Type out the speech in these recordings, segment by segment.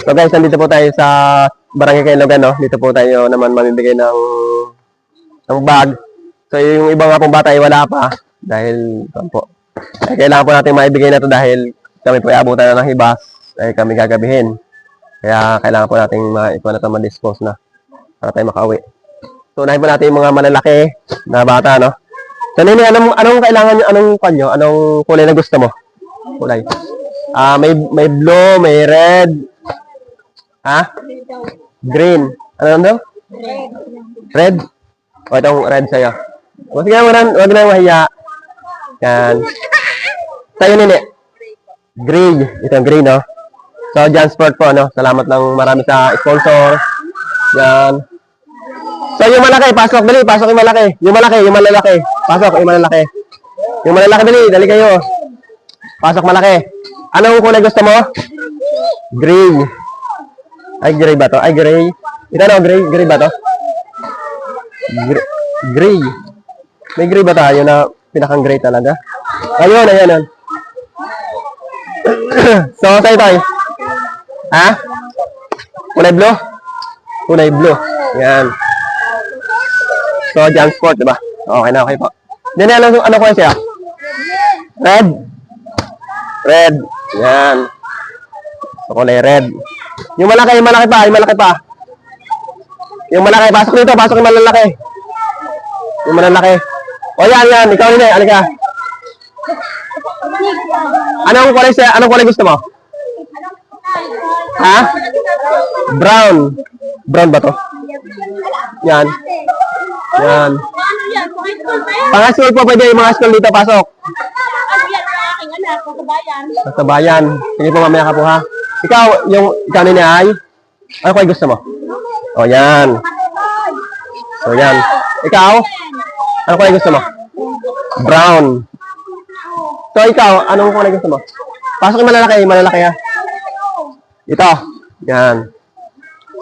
So guys, nandito po tayo sa Barangay Kailogan, no? Dito po tayo naman mamimigay ng bag. So yung ibang nga pong bata ay wala pa dahil po. Ay, kailangan po natin maibigay na to dahil kami po iabutan na ng hibas ay kami gagabihin. Kaya kailangan po natin ito na ito ma-dispose na para tayo makauwi. So unahin po natin yung mga malalaki na bata, no? So Nini, anong kailangan nyo? Anong kanyo? Anong kulay na gusto mo? Kulay. May blue, may red. Green. Ano daw? Red. O, itong red sa'yo. O, sige, wag na mahiya. Yan. Sa'yo, Nini. Gray. Itong gray, no? So, Jansport po, no? Salamat ng marami sa sponsor. Yan. So, yung malaki, pasok. Dali, pasok yung malaki. Yung malalaki. Pasok, yung malalaki. Yung malalaki, dali kayo. Pasok malaki. Anong kulay gusto mo? Gray. Ay, gray ba to? Ay, gray. Ito na, gray. Gray ba to? Gray. May gray ba tayo na pinakang gray talaga? Ayun. So, sa'yo tayo. Kulay blue? Kulay blue. Yan. So, Jansport, diba? Okay po. Yan, ano ko siya? Red. Red. Yan. So, kulay red. Yung malaki pa. Yung malaki, pasok dito, pasok yung malalaki. Yung malalaki. O yan, ikaw rin eh, alika. Anong kulay gusto mo? Brown. Brown ba to? Yan. Mga school po pwede, yung mga school dito, pasok. Sa bayan. Sige po, mamaya ka po ha. Ikaw Nini ay? Ano kulay gusto mo? O, yan. So, yan. Ikaw? Ano kulay gusto mo? Brown. So, ikaw, anong kulay gusto mo? Pasok yung malalaki ha. Ito. Yan.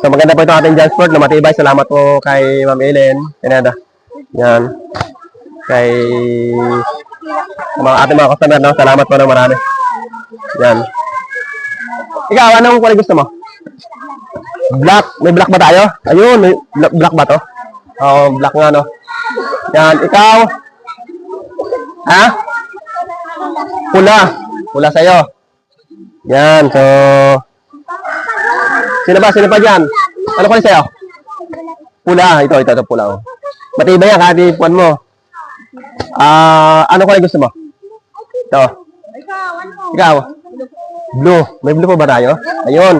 So, maganda po ito ating Jansport na matibay. Salamat po kay Ma'am Ellen. Canada. Yan. Kay ating mga customer, no? Salamat po ng marami. Yan. Ikaw, anong kulay gusto mo? Black. May black ba tayo? Ayun, may black ba to? Oo, black nga, no? Yan. Ikaw? Pula sa'yo. Yan. So, sino pa dyan? Ano kulay sa'yo? Pula. Ito, pula. Oh. Matibay yan, kahit ipuan mo. Ano kulay gusto mo? Ito. Ikaw. Blue. May blue pa ba tayo? Ayun.